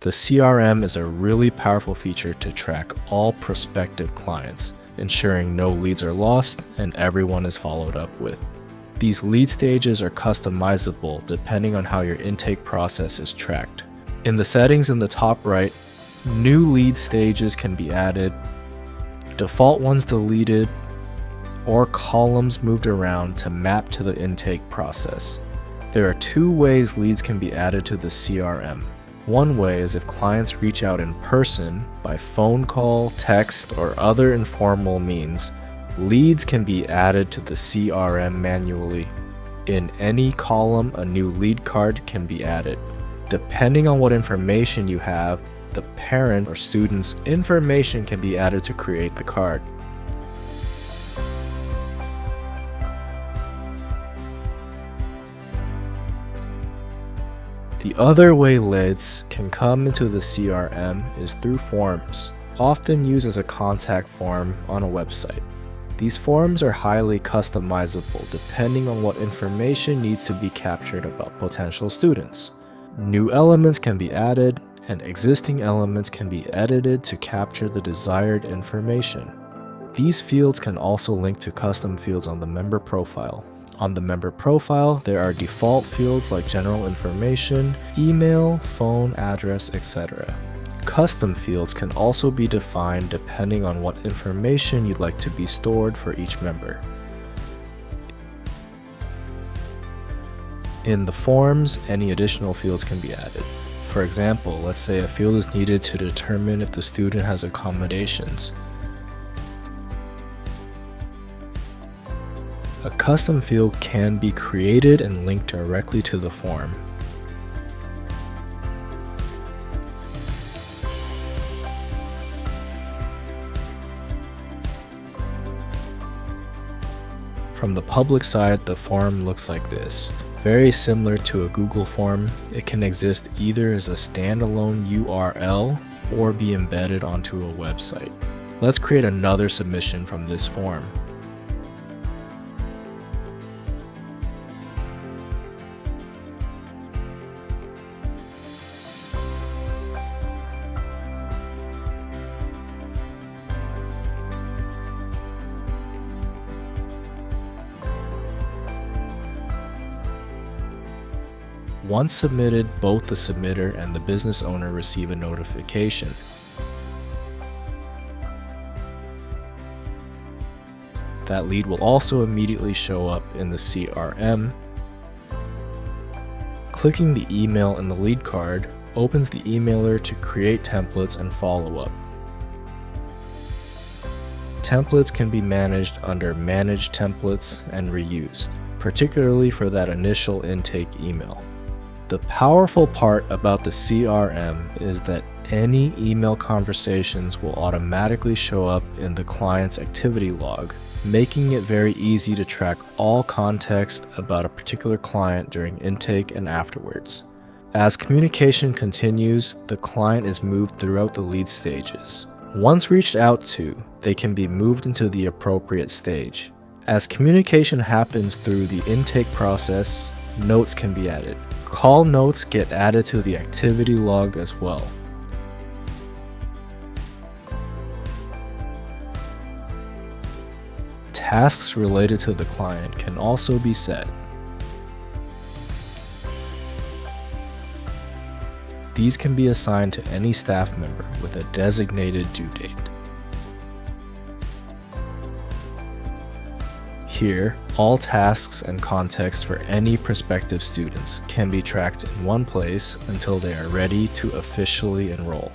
The CRM is a really powerful feature to track all prospective clients, ensuring no leads are lost and everyone is followed up with. These lead stages are customizable depending on how your intake process is tracked. In the settings in the top right, new lead stages can be added, default ones deleted, or columns moved around to map to the intake process. There are two ways leads can be added to the CRM. One way is if clients reach out in person by phone call, text, or other informal means. Leads can be added to the CRM manually. In any column, a new lead card can be added. Depending on what information you have, the parent or student's information can be added to create the card. The other way leads can come into the CRM is through forms, often used as a contact form on a website. These forms are highly customizable depending on what information needs to be captured about potential students. New elements can be added, and existing elements can be edited to capture the desired information. These fields can also link to custom fields on the member profile. On the member profile, there are default fields like general information, email, phone, address, etc. Custom fields can also be defined depending on what information you'd like to be stored for each member. In the forms, any additional fields can be added. For example, let's say a field is needed to determine if the student has accommodations. A custom field can be created and linked directly to the form. From the public side, the form looks like this. Very similar to a Google form, it can exist either as a standalone URL or be embedded onto a website. Let's create another submission from this form. Once submitted, both the submitter and the business owner receive a notification. That lead will also immediately show up in the CRM. Clicking the email in the lead card opens the emailer to create templates and follow up. Templates can be managed under Manage Templates and reused, particularly for that initial intake email. The powerful part about the CRM is that any email conversations will automatically show up in the client's activity log, making it very easy to track all context about a particular client during intake and afterwards. As communication continues, the client is moved throughout the lead stages. Once reached out to, they can be moved into the appropriate stage. As communication happens through the intake process, notes can be added. Call notes get added to the activity log as well. Tasks related to the client can also be set. These can be assigned to any staff member with a designated due date. Here, all tasks and context for any prospective students can be tracked in one place until they are ready to officially enroll.